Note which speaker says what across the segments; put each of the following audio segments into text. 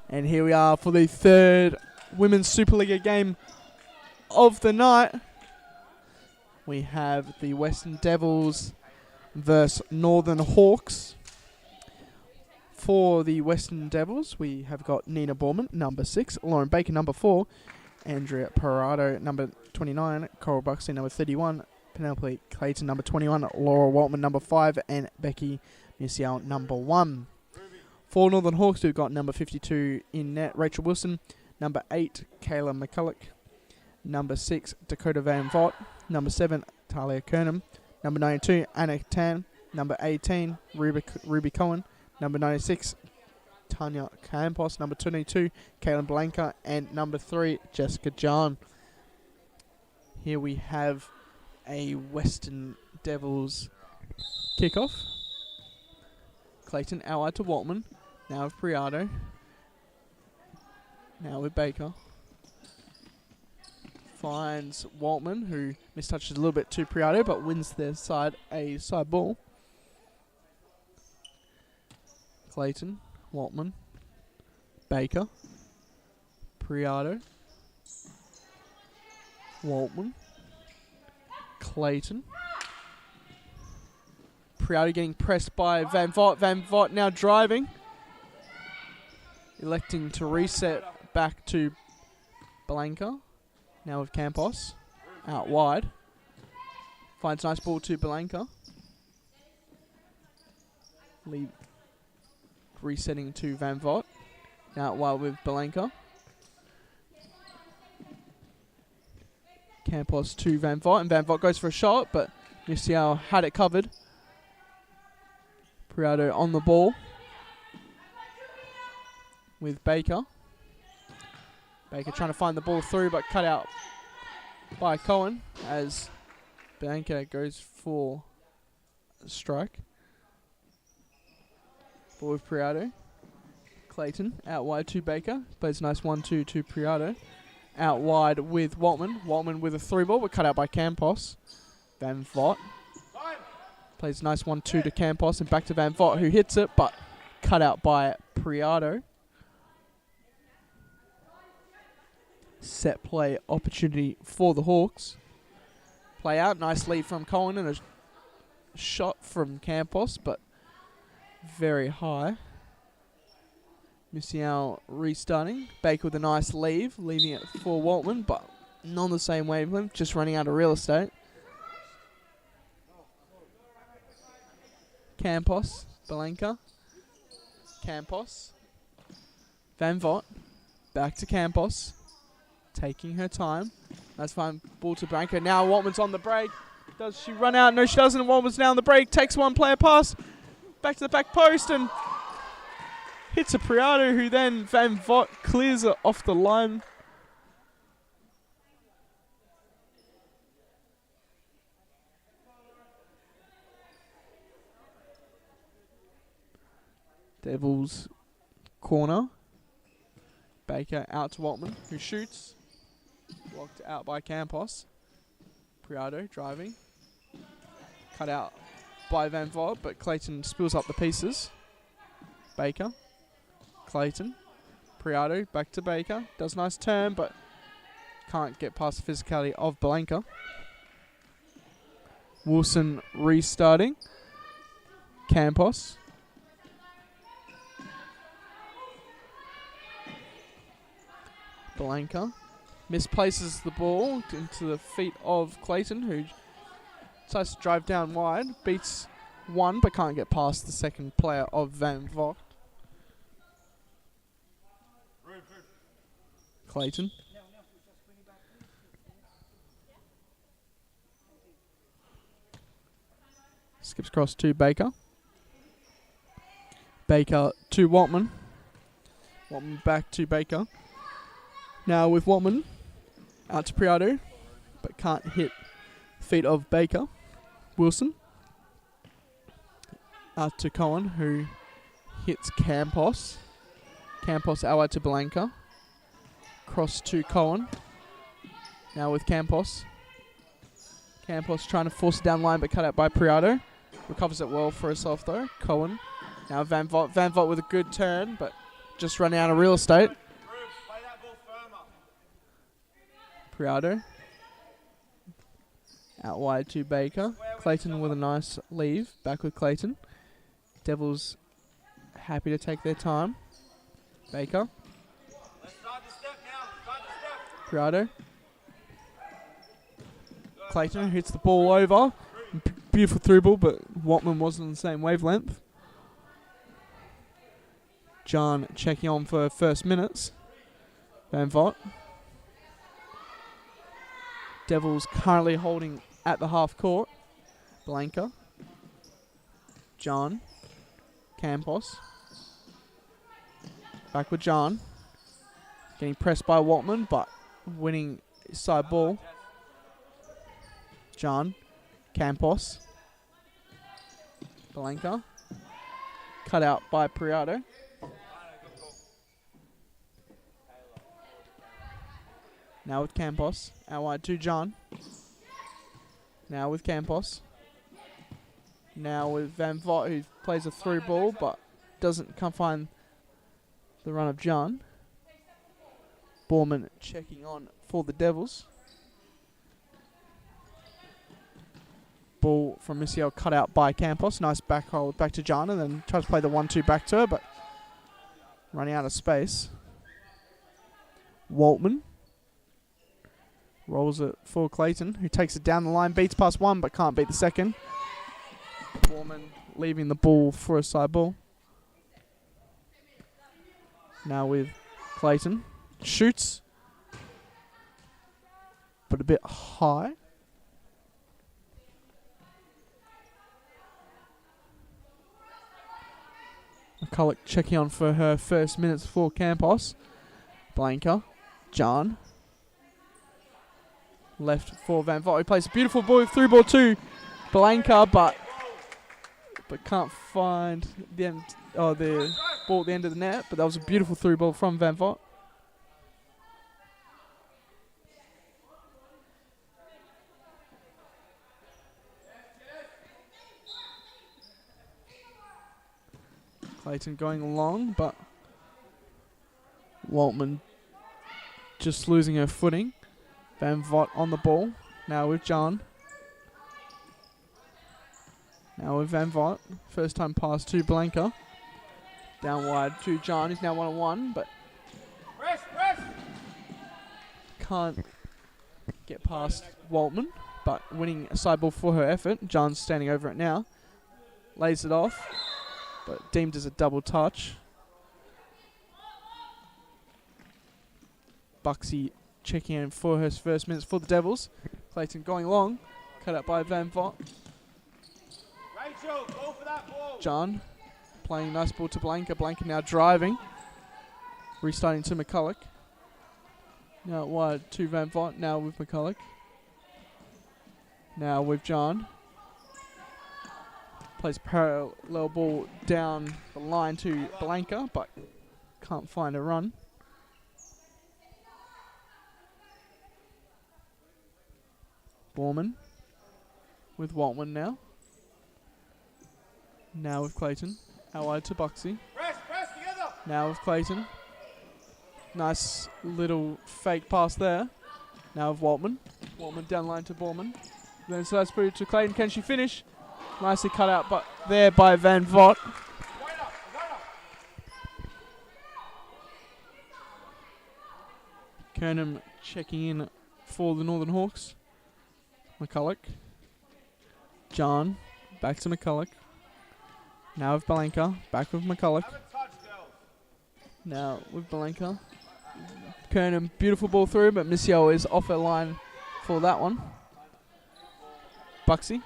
Speaker 1: And here we are for the third Women's Superliga game of the night. We have the Western Devils versus Northern Hawks. For the Western Devils, we have got Nina Borman, number 6, Lauren Baker, number 4, Andrea Parado, number 29, Coral Buxley, number 31, Penelope Clayton, number 21, Laura Waltman, number 5, and Becky Musial, number 1. For Northern Hawks, we've got number 52 in net, Rachel Wilson, number 8, Kayla McCulloch, number 6, Dakota Van Vott, number 7, Talia Kernam, number 92, Anna Tan, number 18, Ruby Cohen, number 96, Tanya Campos, number 22, Caitlin Blanca, and number 3, Jessica John. Here we have a Western Devils kickoff. Clayton out wide to Waltman. Now with Priado. Now with Baker. Finds Waltman, who mistouches a little bit to Priado, but wins their side a side ball. Clayton, Waltman, Baker, Priado, Waltman, Clayton. Priado getting pressed by Van Vott. Van Vott now driving. Electing to reset back to Blanca. Now with Campos. Out wide. Finds nice ball to Blanca. Resetting to Van Vott. Out wide with Blanca. Campos to Van Vott. And Van Vott goes for a shot, but Musial had it covered. Priado on the ball with Baker. Baker trying to find the ball through, but cut out by Cohen as Blanca goes for a strike. Ball with Priado. Clayton out wide to Baker. Plays a nice 1-2 to Priado. Out wide with Waltman. Waltman with a through ball, but cut out by Campos. Van Vott. Plays a nice 1-2 to Campos and back to Van Vott, who hits it, but cut out by Priado. Set play opportunity for the Hawks. Play out, nice lead from Cohen and a shot from Campos, but very high. Musial restarting. Baker with a nice leaving it for Waltman, but not on the same wavelength, just running out of real estate. Campos, Blanca, Campos, Van Vott, back to Campos, taking her time. Nice fine ball to Blanca. Now Waltman's on the break. Does she run out? No, she doesn't. Waltman's now on the break. Takes one player pass, back to the back post and hits a Priado, who then Van Vott clears it off the line. Devils corner. Baker out to Waltman, who shoots. Blocked out by Campos. Priado driving. Cut out by Van Vott, but Clayton spills up the pieces. Baker. Clayton. Priado back to Baker. Does a nice turn, but can't get past the physicality of Blanca. Wilson restarting. Campos. Blanca misplaces the ball into the feet of Clayton, who decides to drive down wide. Beats one, but can't get past the second player of Van Vott. Clayton. Skips across to Baker. Baker to Waltman. Waltman back to Baker. Now with Waltman, out to Priado, but can't hit feet of Baker. Wilson, out to Cohen, who hits Campos. Campos out wide to Blanca. Cross to Cohen. Now with Campos. Campos trying to force it down line, but cut out by Priado. Recovers it well for herself though. Cohen. Now Van Vott. Van Vott with a good turn, but just running out of real estate. Priado. Out wide to Baker. Clayton with a nice leave. Back with Clayton. Devils happy to take their time. Baker. Priado. Clayton hits the ball over. Beautiful through ball, but Watman wasn't on the same wavelength. John checking on for first minutes. Van Vot. Devils currently holding at the half court. Blanca. John. Campos. Back with John. Getting pressed by Watman, but winning side ball. John. Campos. Blanca. Cut out by Priado. Now with Campos. Out wide to John. Now with Campos. Now with Van Vot, who plays a through ball but can't find the run of John. Borman checking on for the Devils. Ball from Missiel cut out by Campos. Nice back hold back to John, and then tries to play the 1-2 back to her, but running out of space. Waltman rolls it for Clayton, who takes it down the line, beats past one, but can't beat the second. Waltman leaving the ball for a side ball. Now with Clayton. Shoots, but a bit high. McCulloch checking on for her first minutes for Campos. Blanca. John. Left for Van Vot, who plays a beautiful ball through ball to Blanca, but can't find the end, the ball at the end of the net. But that was a beautiful through ball from Van Vot. Clayton going along, but Waltman just losing her footing. Van Vot on the ball. Now with John. Now with Van Vot. First time pass to Blanca. Down wide to John. He's now 1-on-1, but can't get past Waltman, but winning a side ball for her effort. John's standing over it now. Lays it off, but deemed as a double touch. Buxy checking in for her first minutes for the Devils. Clayton going long. Cut out by Van Vot.
Speaker 2: Rachel, go for that ball.
Speaker 1: John playing nice ball to Blanca. Blanca now driving. Restarting to McCulloch. Now wide to Van Vot. Now with McCulloch. Now with John. Plays parallel ball down the line to Blanca, but can't find a run. Borman with Waltman now. Now with Clayton. Out wide to Buxy.
Speaker 2: Press together.
Speaker 1: Now with Clayton. Nice little fake pass there. Now with Waltman. Waltman down line to Borman. Then so that's put it to Clayton. Can she finish? Nicely cut out but there by Van Vot. Kernham checking in for the Northern Hawks. McCulloch. John. Back to McCulloch. Now with Blanca. Back with McCulloch. Now with Blanca. Kernham, beautiful ball through, but Missiel is off her line for that one. Buxy.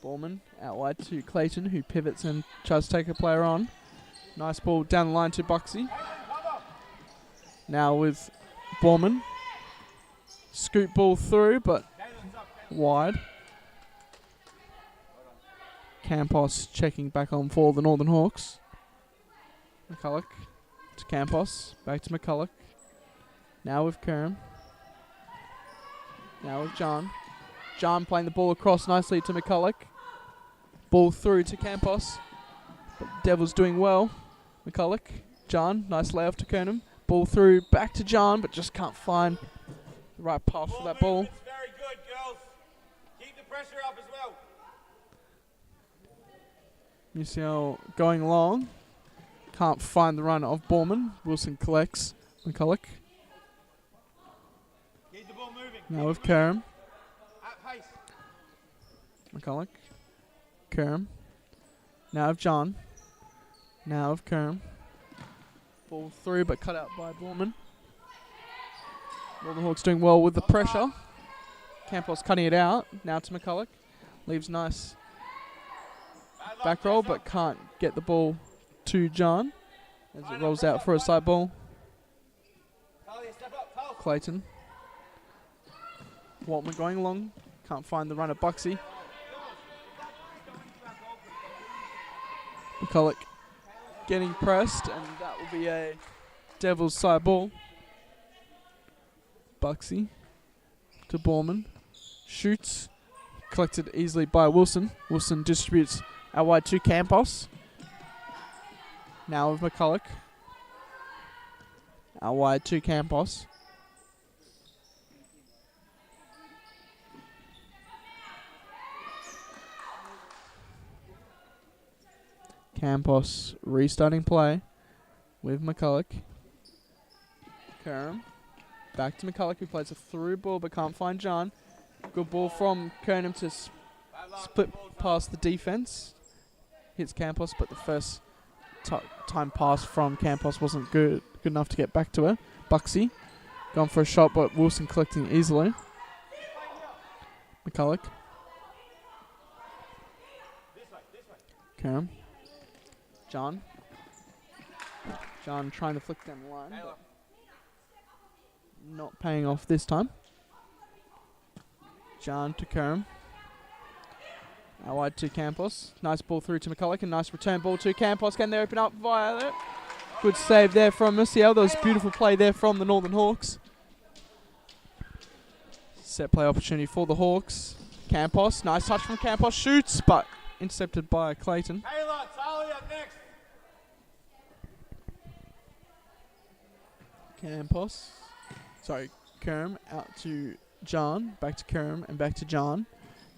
Speaker 1: Borman out wide to Clayton, who pivots and tries to take a player on. Nice ball down the line to Buxy. Now with Borman. Scoop ball through, but wide. Campos checking back on for the Northern Hawks. McCulloch to Campos. Back to McCulloch. Now with Kerm. Now with John. John playing the ball across nicely to McCulloch. Ball through to Campos. Devils doing well. McCulloch, John, nice layoff to Kernham. Ball through, back to John, but just can't find the right path for that ball.
Speaker 2: Movement's very good, girls. Keep the pressure up as well.
Speaker 1: UCL going long. Can't find the run of Borman. Wilson collects. McCulloch.
Speaker 2: Keep the ball moving.
Speaker 1: Now with Kerem.
Speaker 2: At pace.
Speaker 1: McCulloch. Kerem. Now with John. Now with Kerem. Ball through but cut out by Borman. Northern Hawks doing well with the pressure. Campos cutting it out. Now to McCulloch. Leaves nice back roll but can't get the ball to John as it rolls out for a side ball.
Speaker 2: Talia, step up. Talia.
Speaker 1: Clayton. Waltman going along. Can't find the run of Buxy. McCulloch getting pressed, and that will be a Devils side ball. Buxy to Borman. Shoots. Collected easily by Wilson. Wilson distributes out wide to Campos. Now with McCulloch. Out wide to Campos. Campos restarting play with McCulloch. Kerem. Back to McCulloch, who plays a through ball but can't find John. Good ball from Kernham to split past the defense. Hits Campos, but the first time pass from Campos wasn't good enough to get back to her. Buxy gone for a shot, but Wilson collecting easily. McCulloch. Kerem. John. John trying to flick down the line. But not paying off this time. John to Kerem. Out wide to Campos. Nice ball through to McCulloch and nice return ball to Campos. Can they open up Violet? Good save there from Musial. That was beautiful play there from the Northern Hawks. Set play opportunity for the Hawks. Campos. Nice touch from Campos. Shoots, but intercepted by Clayton.
Speaker 2: Taylor, Talia next.
Speaker 1: Campos. Sorry, Kerem out to John. Back to Kerem and back to John.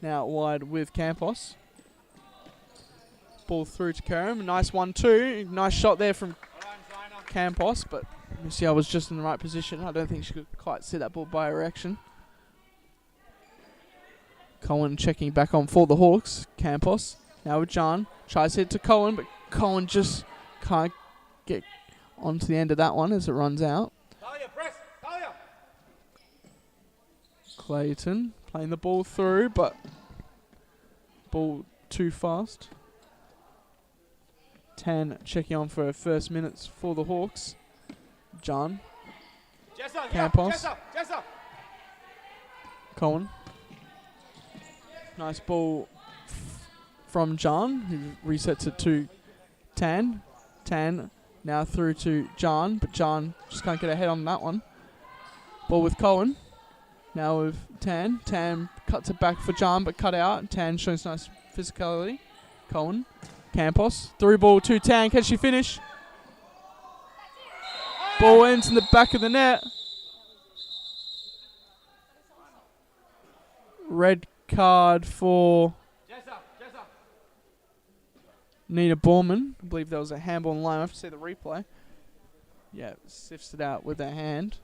Speaker 1: Now wide with Campos. Ball through to Kerem. Nice 1-2. Nice shot there from Campos, but Musial was just in the right position. I don't think she could quite see that ball by her action. Cohen checking back on for the Hawks. Campos. Now with John. Tries to hit to Cohen, but Cohen just can't get onto the end of that one as it runs out.
Speaker 2: Talia, press. Talia.
Speaker 1: Clayton playing the ball through, but ball too fast. 10 checking on for her first minutes for the Hawks. John.
Speaker 2: Jessa,
Speaker 1: Campos.
Speaker 2: Jessa.
Speaker 1: Cohen. Nice ball from John, who resets it to Tan. Tan now through to John, but John just can't get ahead on that one. Ball with Cohen. Now with Tan. Tan cuts it back for John, but cut out. Tan shows nice physicality. Cohen. Campos. Through ball to Tan. Can she finish? Ball ends in the back of the net. Red card for
Speaker 2: Jessa.
Speaker 1: Nina Borman. I believe there was a handball in line. I have to see the replay. Yeah, sifts it out with her hand.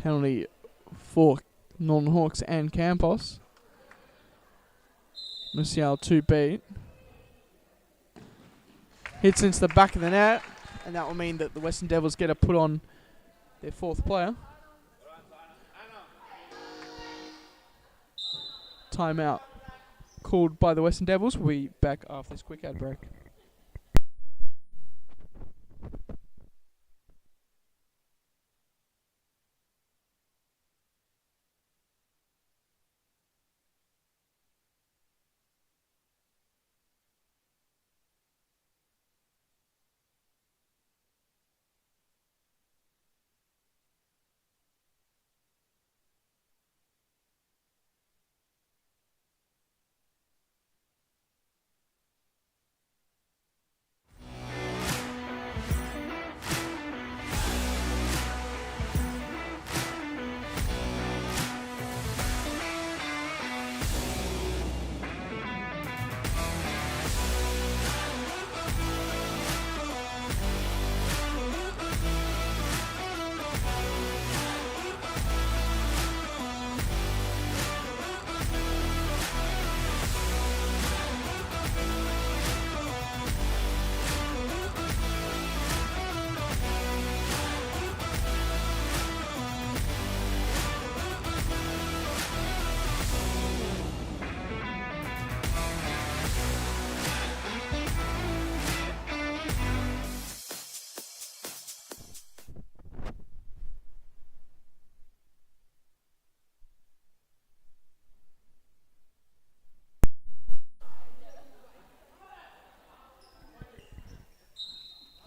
Speaker 1: Penalty for Northern Hawks and Campos. Musial 2 beat. Hits into the back of the net, and that will mean that the Western Devils get a put on their fourth player. Timeout called by the Western Devils. We'll be back after this quick ad break.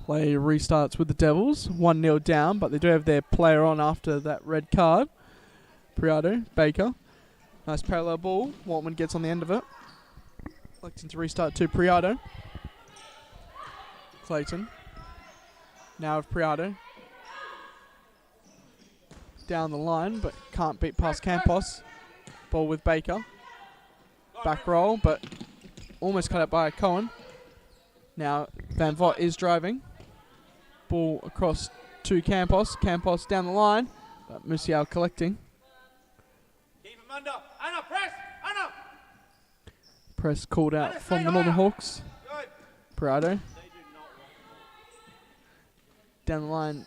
Speaker 1: Play restarts with the Devils. 1-0 down, but they do have their player on after that red card. Priado, Baker. Nice parallel ball. Waltman gets on the end of it. Electing to restart to Priado. Clayton. Now with Priado. Down the line, but can't beat past Campos. Ball with Baker. Back roll, but almost cut it by Cohen. Now Van Vot is driving. Ball across to Campos. Campos down the line, but Musial collecting.
Speaker 2: Keep him under. Anna, press! Anna!
Speaker 1: Press called out from the Northern Hawks.
Speaker 2: Good.
Speaker 1: Parado. Down the line,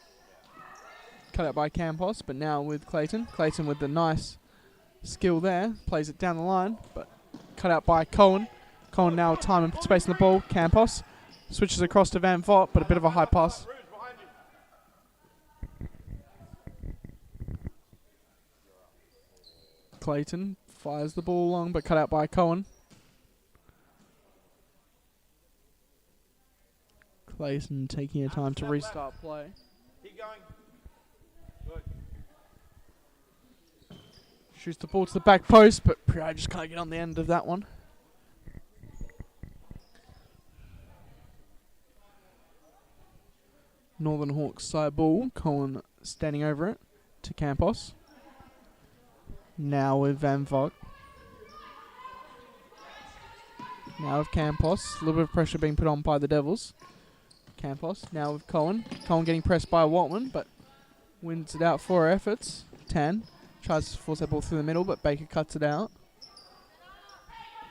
Speaker 1: cut out by Campos, but now with Clayton. Clayton with the nice skill there. Plays it down the line, but cut out by Cohen. Cohen now time and space in the ball. Campos switches across to Van Vot, but a bit of a high pass. Clayton fires the ball along, but cut out by Cohen. Clayton taking a time to restart play.
Speaker 2: Keep going. Good.
Speaker 1: Shoots the ball to the back post, but Priya just can't get on the end of that one. Northern Hawks side ball. Cohen standing over it to Campos. Now with Van Vot. Now with Campos. A little bit of pressure being put on by the Devils. Campos. Now with Cohen. Cohen getting pressed by Waltman, but wins it out for her efforts. 10. Tries to force that ball through the middle, but Baker cuts it out.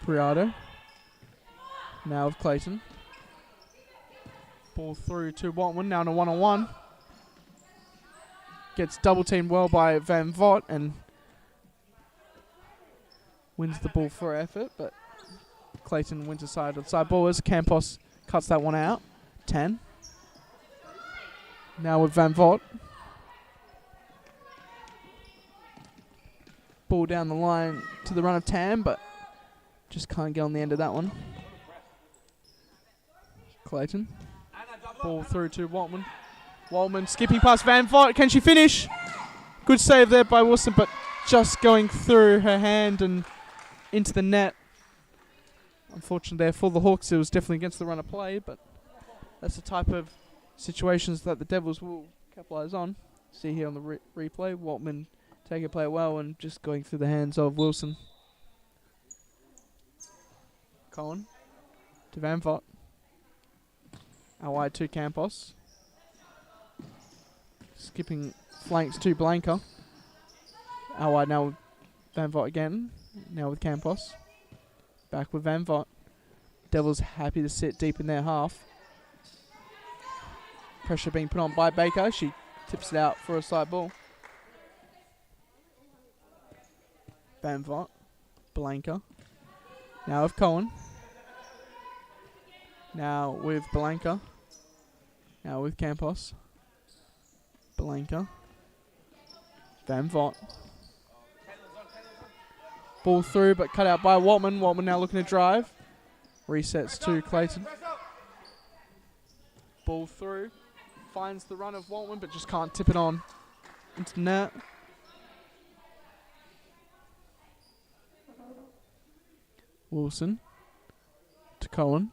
Speaker 1: Priado. Now with Clayton. Ball through to Waltman. Now in a one-on-one. Gets double teamed well by Van Vot and wins the ball for effort, but Clayton wins a side ball as Campos cuts that one out. 10. Now with Van Vot. Ball down the line to the run of Tam, but just can't get on the end of that one. Clayton. Ball through to Waltman. Waltman skipping past Van Vot. Can she finish? Good save there by Wilson, but just going through her hand and into the net. Unfortunately there for the Hawks, it was definitely against the run of play, but that's the type of situations that the Devils will capitalise on. See here on the replay, Waltman taking play well and just going through the hands of Wilson. Cohen to Van Vot. Out wide to Campos. Skipping flanks to Blanca. Out wide now with Van Vot again. Now with Campos. Back with Van Vot. Devils happy to sit deep in their half. Pressure being put on by Baker. She tips it out for a side ball. Van Vot. Blanca. Now with Cohen. Now with Blanca. Now with Campos. Blanca. Van Vot. Ball through, but cut out by Waltman. Waltman now looking to drive. Resets to Clayton. Ball through. Finds the run of Waltman, but just can't tip it on into the net. Wilson to Cohen.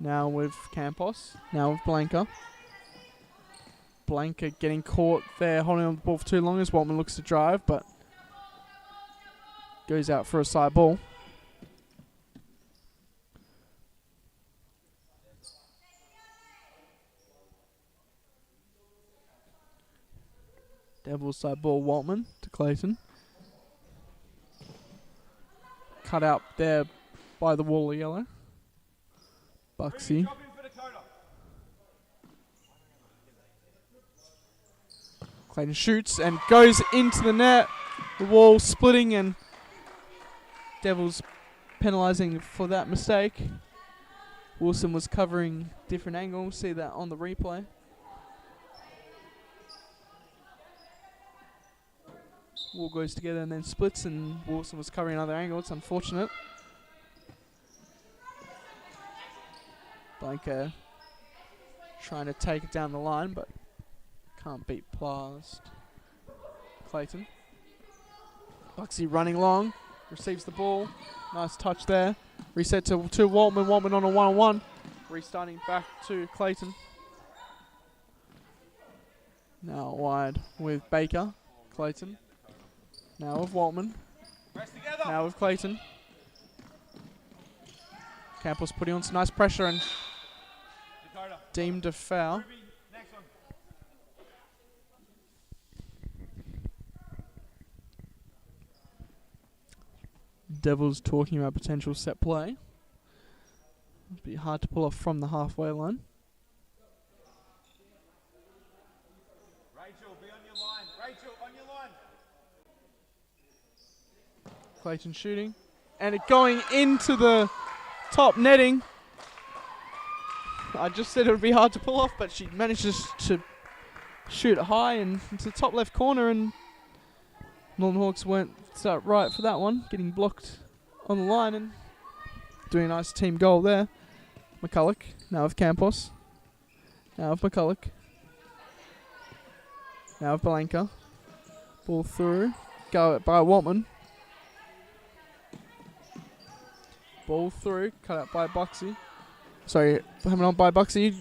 Speaker 1: Now with Campos. Now with Blanca. Blanca getting caught there, holding on the ball for too long as Waltman looks to drive, but goes out for a side ball. Devils side ball, Waltman to Clayton. Cut out there by the wall of yellow. Buxy. Clayton shoots and goes into the net. The wall splitting and Devils penalising for that mistake. Wilson was covering different angles. See that on the replay. Wall goes together and then splits, and Wilson was covering another angle. It's unfortunate. Blanca trying to take it down the line, but can't beat past Clayton. Buxy running long, receives the ball. Nice touch there. Reset to Waltman. Waltman on a 1-on-1. Restarting back to Clayton. Now wide with Baker. Clayton. Now with Waltman. Now with Clayton. Campos putting on some nice pressure and deemed a foul. Devils talking about potential set play. It'd be hard to pull off from the halfway line.
Speaker 2: Rachel, be on your line. Rachel, on your line.
Speaker 1: Clayton shooting. And it going into the top netting. I just said it would be hard to pull off, but she manages to shoot it high and into the top left corner, and Northern Hawks weren't right for that one, getting blocked on the line and doing a nice team goal there. McCulloch, now with Campos. Now with McCulloch. Now with Blanca. Ball through. Go by Waltman. Ball through. Cut out by Buxy. Sorry, coming on by Buxy.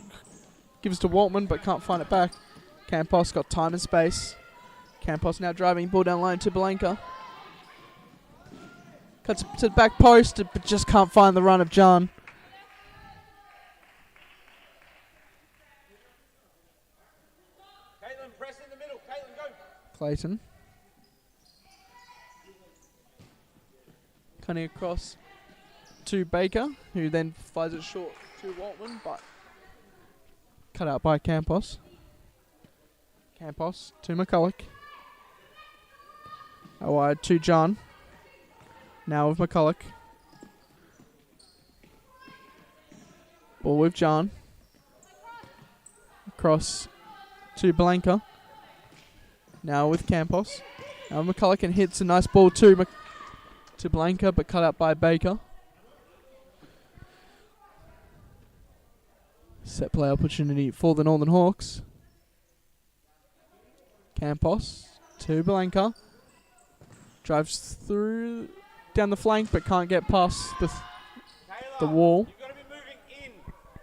Speaker 1: Gives to Waltman, but can't find it back. Campos got time and space. Campos now driving ball down line to Blanca. Cuts to the back post, but just can't find the run of John.
Speaker 2: Caitlin, press in the middle. Caitlin, go.
Speaker 1: Clayton. Cutting across to Baker, who then fires it short to Waltman, but cut out by Campos. Campos to McCulloch. Out wide to John. Now with McCulloch. Ball with John. Across to Blanca. Now with Campos. Now McCulloch and hits a nice ball to Blanca, but cut out by Baker. Set play opportunity for the Northern Hawks. Campos to Blanca. Drives through down the flank, but can't get past the wall.
Speaker 2: You've got to be moving in,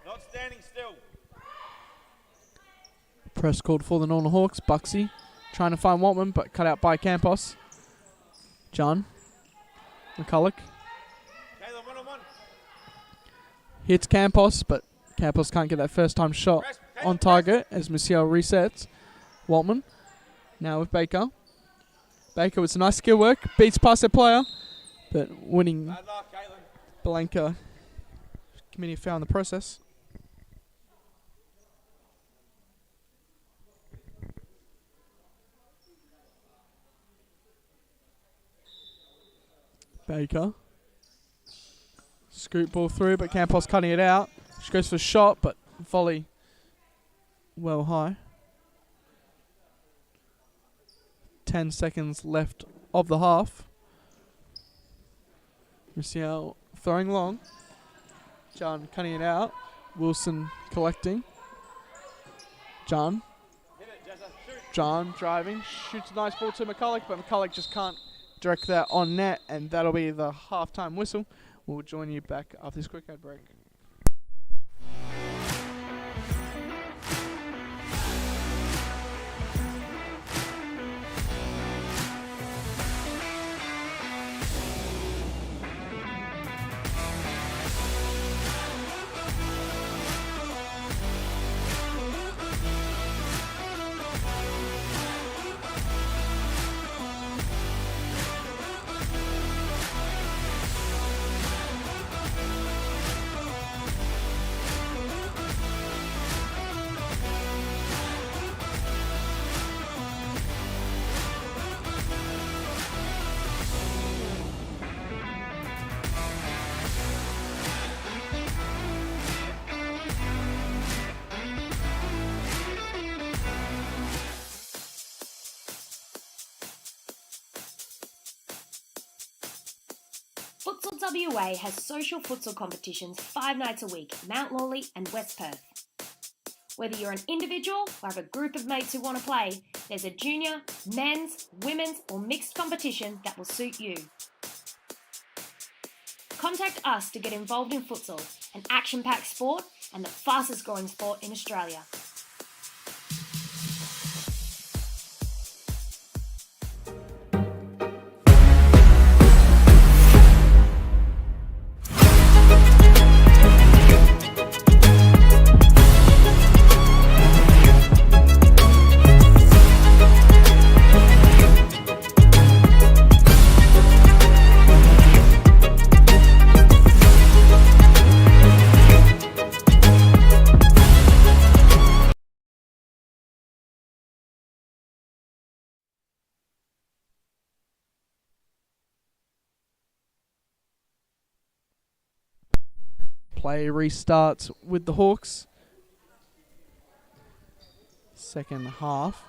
Speaker 2: not standing still.
Speaker 1: Press called for the Northern Hawks. Buxy trying to find Waltman, but cut out by Campos. John. McCulloch.
Speaker 2: Caitlin, 1-on-1.
Speaker 1: Hits Campos, but Campos can't get that first time shot on target as Maciel resets. Waltman. Now with Baker. Baker with some nice skill work. Beats past their player, but winning
Speaker 2: Bad luck, Caitlin.
Speaker 1: Blanca committing a foul in the process. Baker. Scoop ball through, but Campos cutting it out. She goes for a shot, but volley well high. 10 seconds left of the half. Maciel throwing long. John cutting it out. Wilson collecting. John.
Speaker 2: Hit it, Jessa. Shoot.
Speaker 1: John driving. Shoots a nice ball to McCulloch, but McCulloch just can't direct that on net, and that'll be the halftime whistle. We'll join you back after this quick ad break.
Speaker 3: Futsal WA has social futsal competitions 5 nights a week in Mount Lawley and West Perth. Whether you're an individual or have a group of mates who want to play, there's a junior, men's, women's or mixed competition that will suit you. Contact us to get involved in futsal, an action-packed sport and the fastest growing sport in Australia.
Speaker 1: Play restarts with the Hawks. Second half.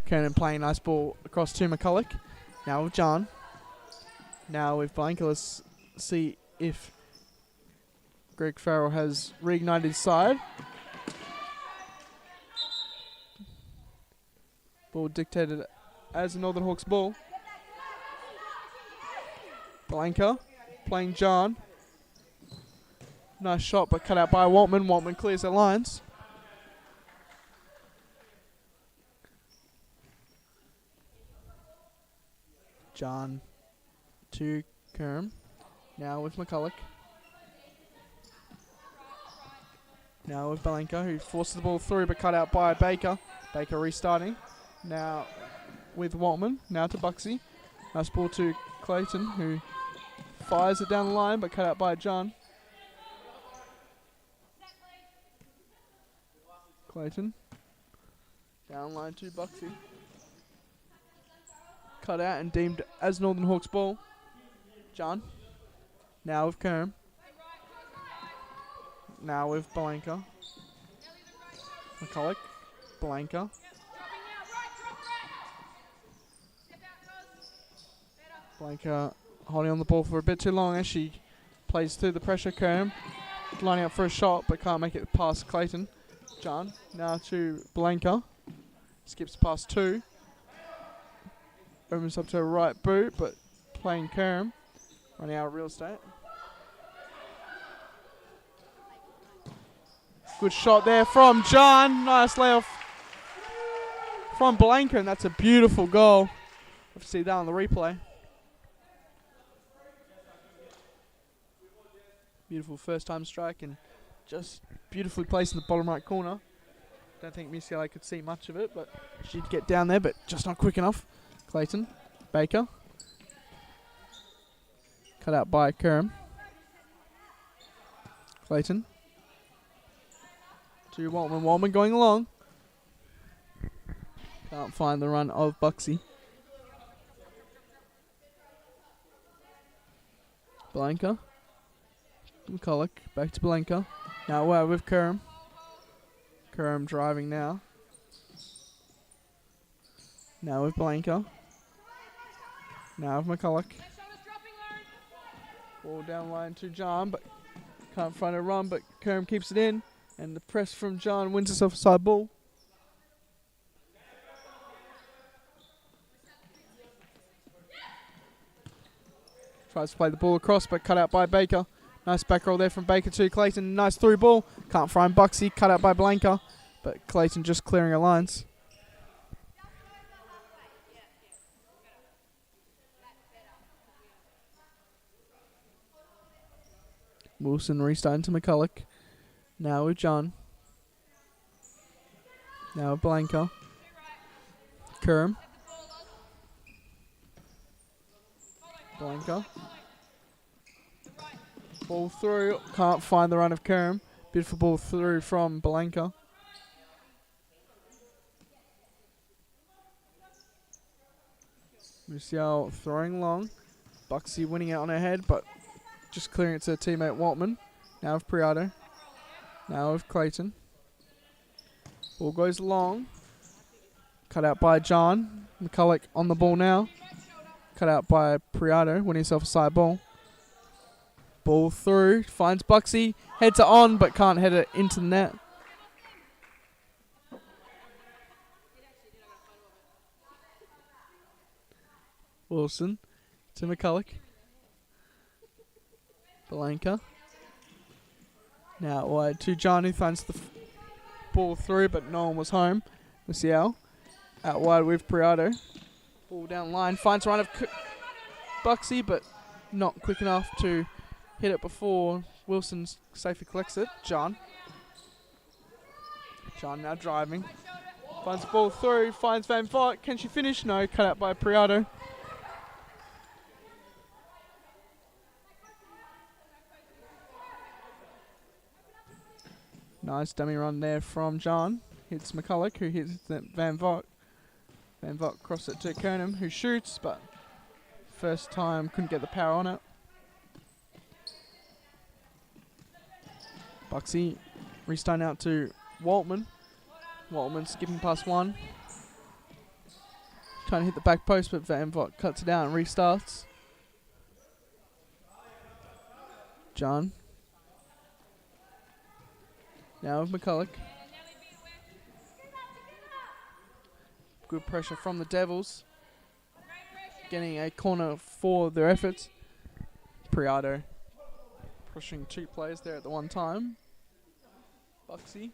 Speaker 1: Kernan playing nice ball across to McCulloch. Now with John. Now with Blanca. Let's see if Greg Farrell has reignited his side. Ball dictated as a Northern Hawks ball. Blanca playing John. Nice shot, but cut out by Waltman. Waltman clears the lines. John to Kerm. Now with McCulloch. Now with Blanca, who forces the ball through, but cut out by Baker. Baker restarting. Now with Waltman. Now to Buxy. Nice ball to Clayton, who fires it down the line, but cut out by John. Clayton. Down line to Buxy. Cut out and deemed as Northern Hawks ball. John. Now with Kerm. Now with Blanca. McCulloch. Blanca. Blanca holding on the ball for a bit too long as she plays through the pressure. Kerm lining up for a shot but can't make it past Clayton. John now to Blanca. Skips past two. Opens up to a right boot but playing Kerm. Running out of real estate. Good shot there from John. Nice layoff from Blanca, and that's a beautiful goal. We'll see that on the replay. Beautiful first time strike and just beautifully placed in the bottom right corner. Don't think Miss Yellow could see much of it, but she'd get down there, but just not quick enough. Clayton. Baker. Cut out by Kerm. Clayton. To Waltman. Waltman going along. Can't find the run of Buxy. Blanca. McCulloch. Back to Blanca. Now we're with Kerm. Kerm driving now. Now with Blanca. Now with McCulloch. Ball down line to John, but can't find a run, but Kerm keeps it in. And the press from John wins us off a side ball. Tries to play the ball across, but cut out by Baker. Nice back roll there from Baker to Clayton. Nice through ball. Can't find Buxy. Cut out by Blanca. But Clayton just clearing her lines. Wilson restarting to McCulloch. Now with John. Now with Blanca. Kerm. Blanca. Ball through. Can't find the run of Kerm. Beautiful ball through from Blanca. Musial throwing long. Buxy winning it on her head, but just clearing it to her teammate Waltman. Now with Priado. Now with Clayton. Ball goes long. Cut out by John. McCulloch on the ball now. Cut out by Priato, winning himself a side ball. Ball through, finds Buxy. Heads it on, but can't head it into the net. Wilson to McCulloch. Belanca. Now wide to John, who finds the ball through, but no one was home. Musial out wide with Priato. Ball down line, finds run of Buxy, but not quick enough to hit it before Wilson safely collects it. John now driving. Finds the ball through, finds Van Vort. Can she finish? No, cut out by Priato. Nice dummy run there from John. Hits McCulloch, who hits Van Vort. Van Vort crossed it to Kernham, who shoots, but first time couldn't get the power on it. Buxy restart out to Waltman. Waltman skipping past one. Trying to hit the back post, but Van Vort cuts it out and restarts. John. Now with McCulloch. Good pressure from the Devils. Getting a corner for their efforts. Priato pushing two players there at the one time. Buxy.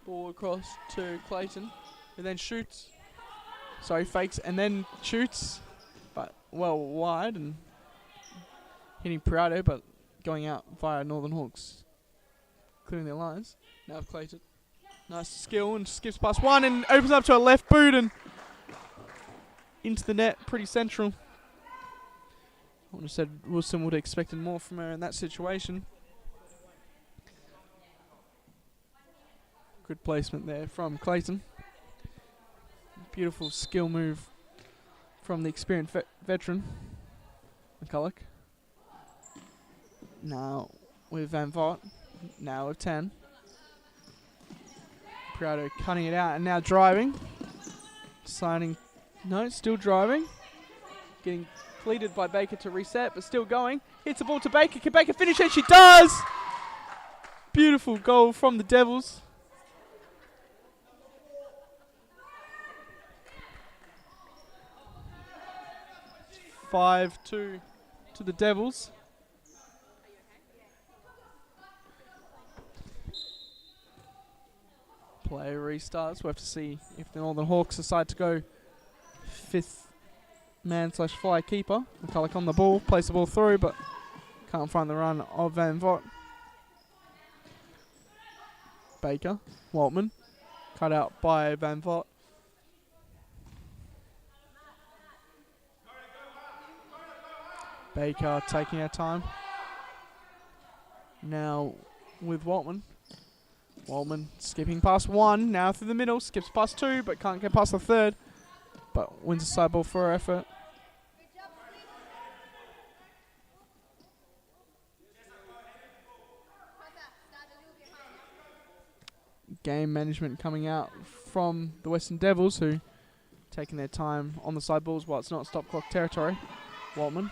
Speaker 1: Ball across to Clayton, who then shoots. Sorry, fakes and then shoots. But well wide and hitting Priato, but going out via Northern Hawks. Clearing their lines. Now Clayton. Nice skill and skips past one and opens up to a left boot and into the net. Pretty central. I would have said Wilson would have expected more from her in that situation. Good placement there from Clayton. Beautiful skill move from the experienced veteran, McCulloch. Now with Van Vort. Now with 10. Priato cutting it out and now driving. Deciding, no, still driving. Getting pleaded by Baker to reset, but still going. Hits the ball to Baker. Can Baker finish it? She does! Beautiful goal from the Devils. It's 5-2 to the Devils. Play restarts. We'll have to see if the Northern Hawks decide to go fifth man / fly keeper. McCulloch on the ball, plays the ball through, but can't find the run of Van Vort. Baker, Waltman, cut out by Van Vort. Baker taking her time. Now with Waltman. Waltman skipping past one, now through the middle, skips past two, but can't get past the third. But wins a side ball for her effort. Game management coming out from the Western Devils, who taking their time on the side balls while it's not stop clock territory. Waltman.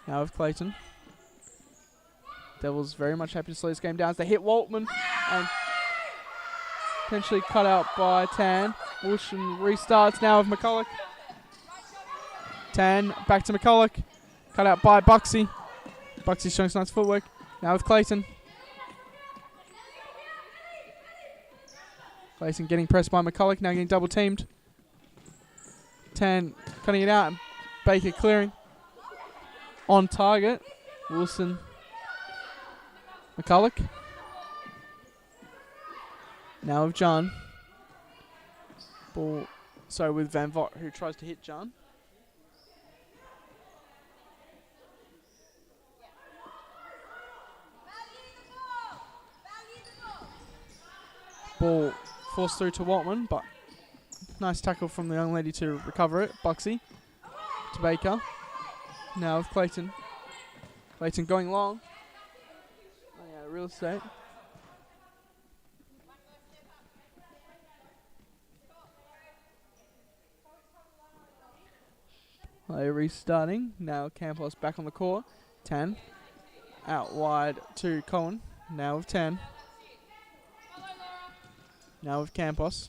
Speaker 1: Now with Clayton. Devils very much happy to slow this game down as they hit Waltman and potentially cut out by Tan. Wilson restarts now with McCulloch. Tan back to McCulloch. Cut out by Buxy. Buxy showing some nice footwork. Now with Clayton. Clayton getting pressed by McCulloch, now getting double teamed. Tan cutting it out and Baker clearing. On target. Wilson. McCulloch. Now with John. Ball, sorry, with Van Vort, who tries to hit John. Ball forced through to Waltman, but nice tackle from the young lady to recover it. Buxy to Baker. Now with Clayton. Clayton going long. Oh yeah, real estate. They're restarting. Now Campos back on the court. 10. Out wide to Cohen. Now with 10. Now with Campos.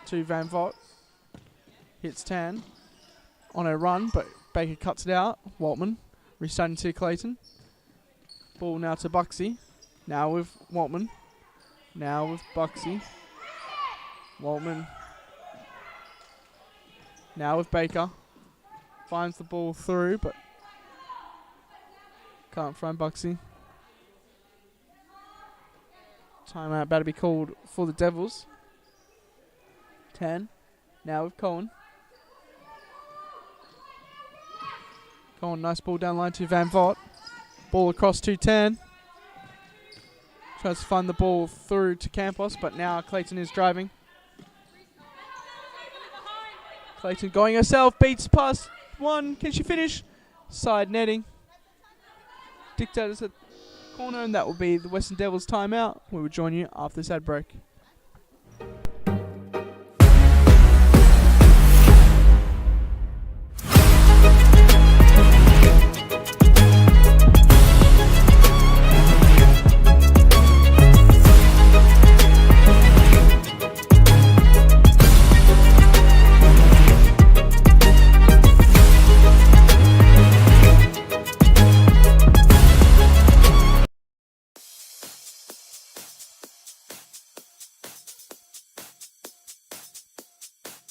Speaker 1: To Van Vogt. Hits 10. On a run, but Baker cuts it out. Waltman. Restarting to Clayton. Ball now to Buxy. Now with Waltman. Now with Buxy. Waltman. Now with Baker. Finds the ball through, but can't find Buxy. Timeout about to be called for the Devils. 10. Now with Cohen. Cohen, nice ball down line to Van Vogt. Ball across to 10. Tries to find the ball through to Campos, but now Clayton is driving. Clayton going herself, beats past one. Can she finish? Side netting. Dictators at corner, and that will be the Western Devils timeout. We will join you after this ad break.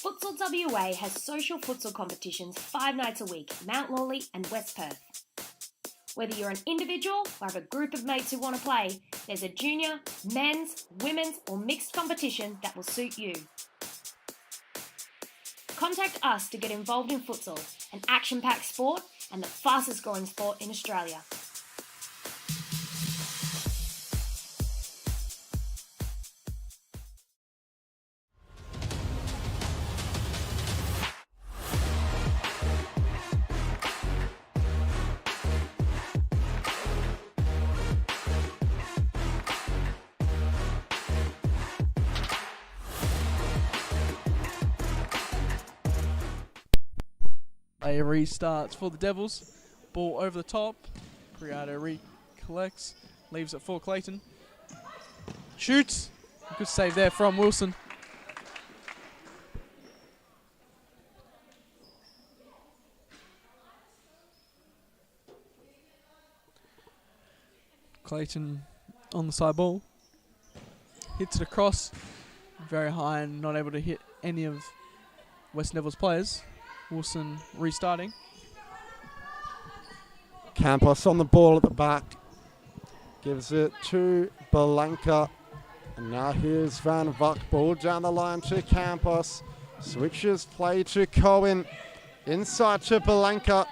Speaker 3: Futsal WA has social futsal competitions 5 nights a week, Mount Lawley and West Perth. Whether you're an individual or have a group of mates who want to play, there's a junior, men's, women's or mixed competition that will suit you. Contact us to get involved in futsal, an action-packed sport and the fastest growing sport in Australia.
Speaker 1: A restarts for the Devils. Ball over the top. Criado recollects. Leaves it for Clayton. Shoots. Good save there from Wilson. Clayton on the side ball. Hits it across. Very high and not able to hit any of West Devils players. Wilson restarting.
Speaker 4: Campos on the ball at the back. Gives it to Belenka. And now here's Van Vogt. Ball down the line to Campos. Switches play to Cohen. Inside to Belenka.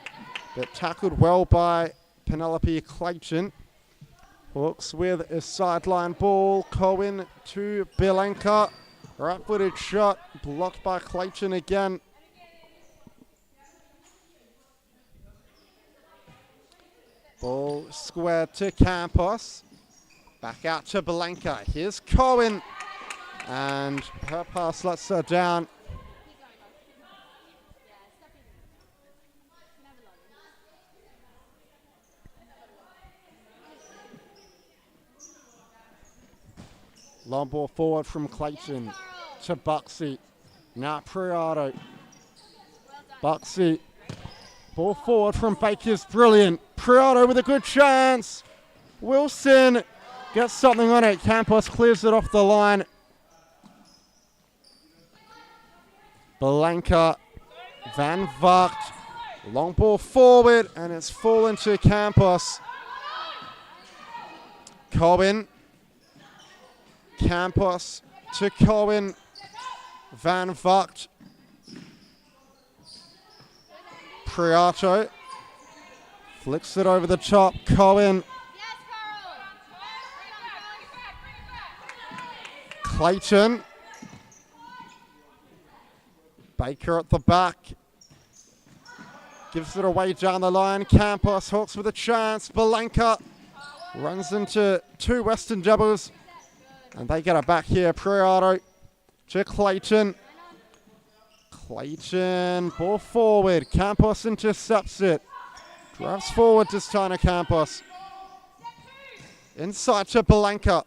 Speaker 4: But tackled well by Penelope Clayton. Hawks with a sideline ball. Cohen to Belenka. Right-footed shot. Blocked by Clayton again. Ball squared to Campos. Back out to Belenka. Here's Cohen. And her pass lets her down. Long ball forward from Clayton to Buxy. Now Priado. Buxy. Ball forward from Baker's brilliant. Priado with a good chance. Wilson gets something on it. Campos clears it off the line. Belenka, Van Vogt. Long ball forward and it's fallen to Campos. Cohen. Campos to Cohen. Van Vogt. Priato flicks it over the top. Cohen. Clayton. Baker at the back. Gives it away down the line. Campos. Hawks with a chance. Belenka runs into two Western Devils. And they get it back here. Priato to Clayton. Clayton, ball forward. Campos intercepts it. Drives forward this time to Campos. Inside to Belenka.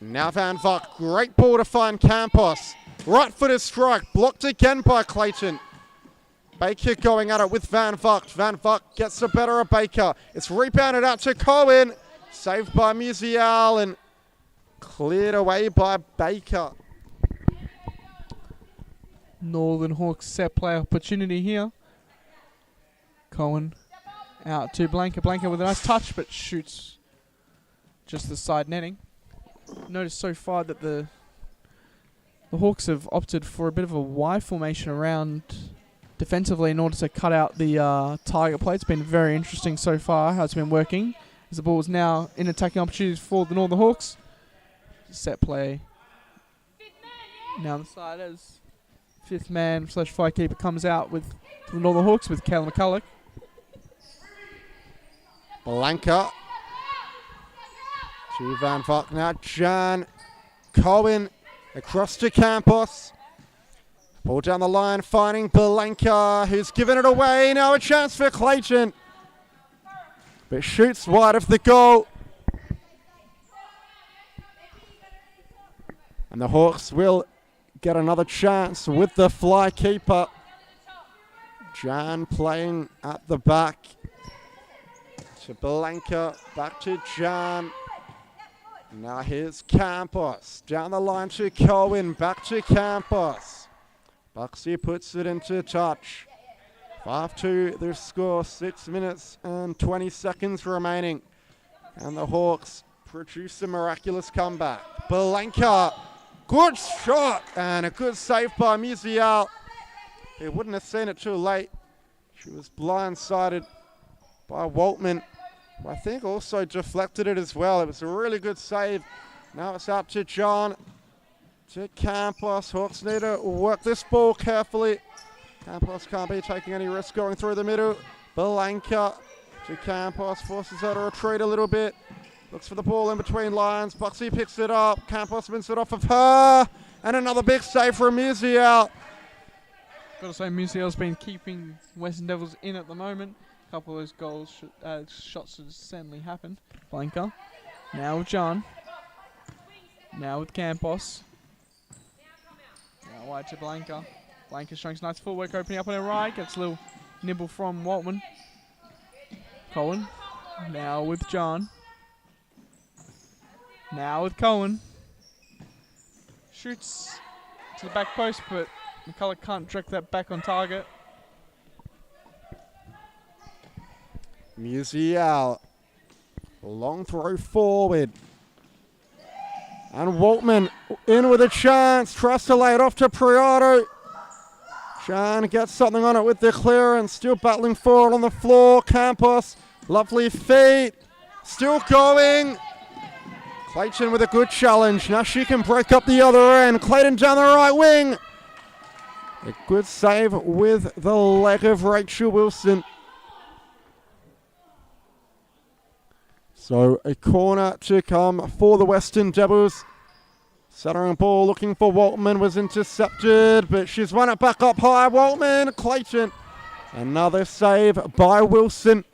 Speaker 4: Now Van Vak, great ball to find Campos. Right footed strike, blocked again by Clayton. Baker going at it with Van Vak. Van Vak gets the better of Baker. It's rebounded out to Cohen. Saved by Musial and cleared away by Baker.
Speaker 1: Northern Hawks set play opportunity here. Cohen out to Blanca. Blanca with a nice touch, but shoots just the side netting. Notice so far that the Hawks have opted for a bit of a Y formation around defensively in order to cut out the target play. It's been very interesting so far how it's been working. As the ball is now in attacking opportunities for the Northern Hawks. Set play now on the side as fifth man / fly keeper comes out with the Northern Hawks with Kayla McCulloch.
Speaker 4: Blanca. To Van Vak now. Jan Cohen across to Campos. Ball down the line, finding Blanca, who's given it away. Now a chance for Clayton. But shoots wide of the goal. And the Hawks will get another chance with the fly keeper. Jan playing at the back. To Blanca, back to Jan. Now here's Campos. Down the line to Cohen, back to Campos. Buxy puts it into touch. 5-2 the score, 6 minutes and 20 seconds remaining. And the Hawks produce a miraculous comeback. Blanca, good shot and a good save by Musial. He wouldn't have seen it too late. She was blindsided by Waltman. I think also deflected it as well. It was a really good save. Now it's out to John. To Campos. Hawks need to work this ball carefully. Campos can't be taking any risk going through the middle. Blanca to Campos. Forces her to retreat a little bit. Looks for the ball in between lines. Buxy picks it up. Campos wins it off of her. And another big save from Musial.
Speaker 1: Got to say, Musial's been keeping Western Devils in at the moment. A couple of those goals, shots should certainly happen. Blanca. Now with John. Now with Campos. Now wide to Blanca. Blanca showing some nice footwork, opening up on her right. Gets a little nibble from Waltman. Cohen. Now with John. Now with Cohen. Shoots to the back post, but McCulloch can't direct that back on target.
Speaker 4: Musial. Long throw forward. And Waltman in with a chance. Tries to lay it off to Prioto. Jan gets something on it with the clearance. Still battling forward on the floor. Campos. Lovely feet. Still going. Clayton with a good challenge. Now she can break up the other end. Clayton down the right wing. A good save with the leg of Rachel Wilson. So a corner to come for the Western Devils. Centering ball looking for Waltman was intercepted, but she's won it back up high. Waltman, Clayton. Another save by Wilson.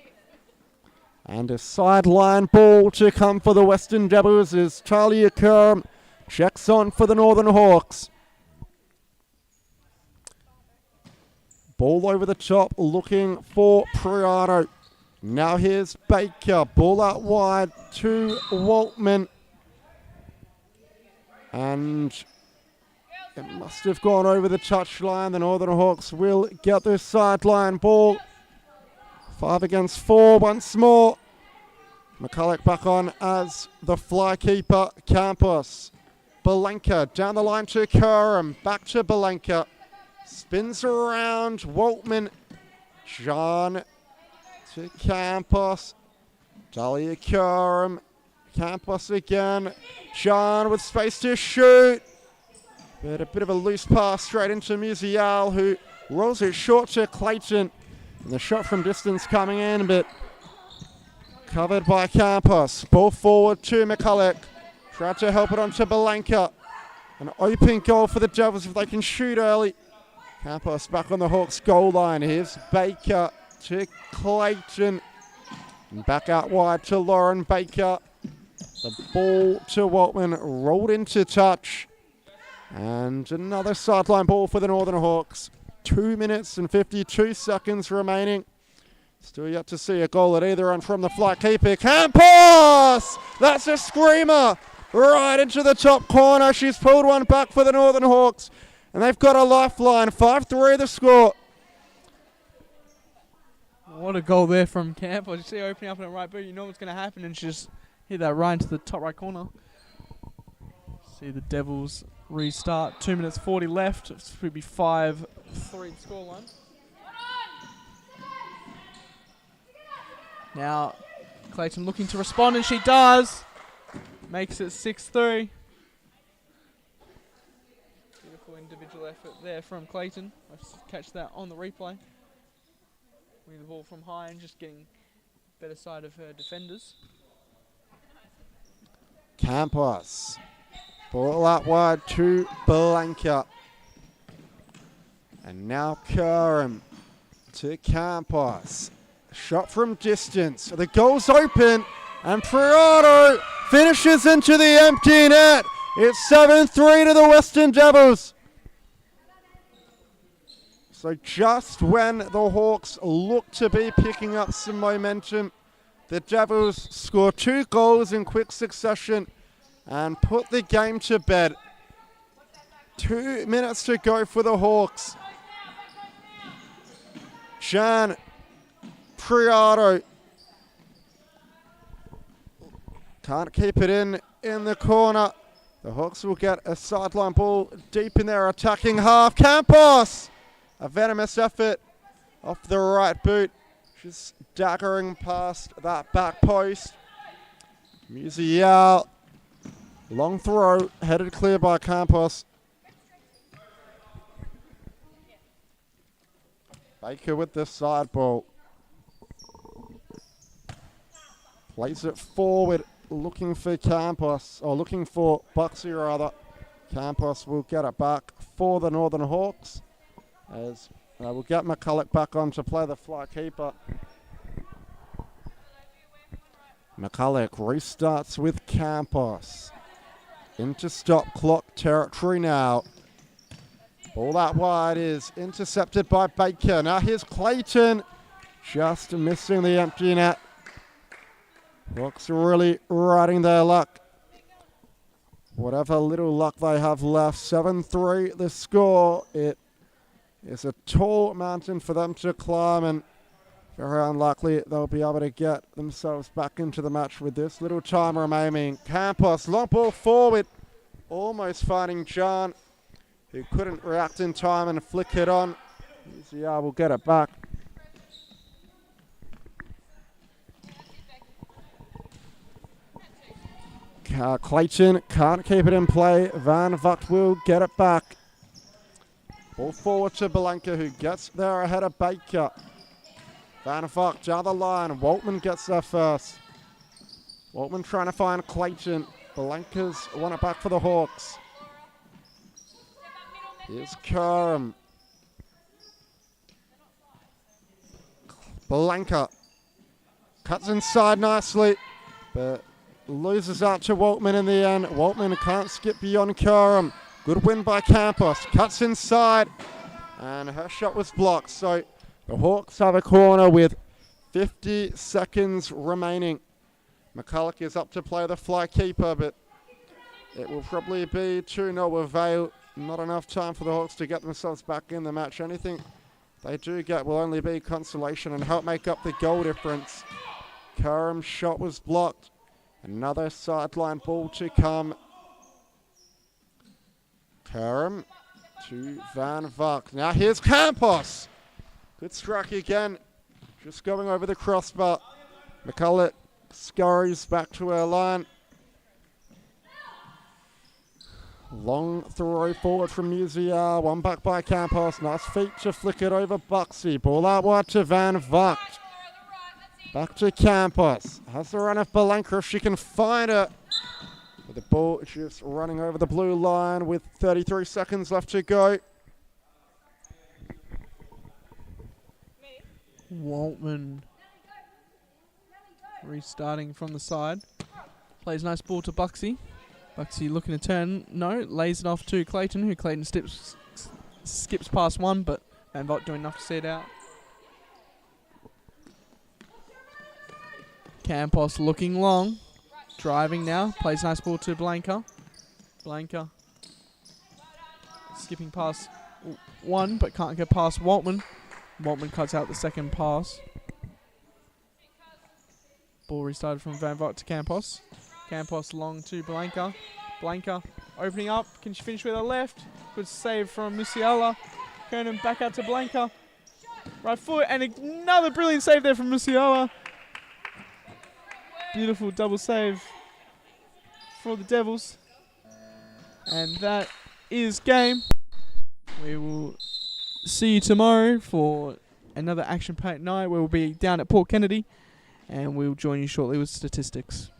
Speaker 4: And a sideline ball to come for the Western Devils as Talia Kerr checks on for the Northern Hawks. Ball over the top looking for Prioto. Now here's Baker. Ball out wide to Waltman. And it must have gone over the touchline. The Northern Hawks will get the sideline ball. 5 against 4 once more. McCulloch back on as the fly keeper. Campos. Blanca down the line to Curran. Back to Blanca. Spins around. Waltman. John to Campos. Talia Curran. Campos again. John with space to shoot. But a bit of a loose pass straight into Musial, who rolls it short to Clayton. And the shot from distance coming in, but covered by Campos. Ball forward to McCulloch. Tried to help it onto Blanca. An open goal for the Devils if they can shoot early. Campos back on the Hawks goal line. Here's Baker to Clayton. And back out wide to Lauren Baker. The ball to Waltman, rolled into touch. And another sideline ball for the Northern Hawks. 2 minutes and 52 seconds remaining. Still yet to see a goal at either end from the fly keeper. Campos! That's a screamer! Right into the top corner. She's pulled one back for the Northern Hawks. And they've got a lifeline. 5-3 the score.
Speaker 1: What a goal there from Campos. You see her opening up in the right boot. You know what's going to happen, and she just hit that right into the top right corner. See the Devils restart. 2 minutes 40 left. It should be 5-3 scoreline. Now Clayton looking to respond, and she does. Makes it 6-3. Beautiful individual effort there from Clayton. I've catch that on the replay. Winning the ball from high and just getting better side of her defenders.
Speaker 4: Campos. Ball out wide to Blanca. And now Curran to Campos. Shot from distance. The goal's open. And Prado finishes into the empty net. It's 7-3 to the Western Devils. So just when the Hawks look to be picking up some momentum, the Devils score 2 goals in quick succession and put the game to bed. 2 minutes to go for the Hawks. Jan Prado can't keep it in the corner. The Hawks will get a sideline ball deep in their attacking half. Campos! A venomous effort off the right boot. She's daggering past that back post. Musial. Long throw, headed clear by Campos. Baker with the side ball. Plays it forward, looking for Campos, or looking for Buxy rather. Campos will get it back for the Northern Hawks. As we'll get McCulloch back on to play the fly keeper. McCulloch restarts with Campos. Into stop clock territory now. Ball out wide is intercepted by Baker. Now here's Clayton. Just missing the empty net. Hawks really riding their luck. Whatever little luck they have left. 7-3 the score. It is a tall mountain for them to climb, and very unlikely they'll be able to get themselves back into the match with this little time remaining. Campos, long ball forward, almost finding John, who couldn't react in time and flick it on. UCR will get it back. Clayton can't keep it in play. Van Vugt will get it back. Ball forward to Blanca, who gets there ahead of Baker. Van Vugt down the line. Waltman gets there first. Waltman trying to find Clayton. Blanca's won it back for the Hawks. Here's Kerm. Blanca cuts inside nicely, but loses out to Waltman in the end. Waltman can't skip beyond Kerm. Good win by Campos. Cuts inside, and her shot was blocked. So the Hawks have a corner with 50 seconds remaining. McCulloch is up to play the fly keeper, but it will probably be to no avail. Not enough time for the Hawks to get themselves back in the match. Anything they do get will only be consolation and help make up the goal difference. Kerm's shot was blocked. Another sideline ball to come. Kerm to Van Vugt. Now here's Campos. Good strike again. Just going over the crossbar. McCulloch scurries back to her line. Long throw forward from UZR. One back by Campos. Nice feet to flick it over Buxy. Ball out wide to Van Vugt. Back to Campos. Has the run of Blanca if she can find it. The ball just running over the blue line with 33 seconds left to go.
Speaker 1: Waltman restarting from the side. Plays nice ball to Buxy. Buxy looking to turn. No, lays it off to Clayton, who Clayton skips past one, but Van Vogt doing enough to see it out. Campos looking long. Driving now. Plays nice ball to Blanca. Blanca skipping past one, but can't get past Waltman. Waltman cuts out the second pass. Ball restarted from Van Vogt to Campos. Campos long to Blanca. Blanca opening up. Can she finish with her left? Good save from Musiala. Kernan back out to Blanca. Right foot and another brilliant save there from Musiala. Beautiful double save for the Devils. And that is game. We will see you tomorrow for another action-packed night. We'll be down at Port Kennedy, and we'll join you shortly with statistics.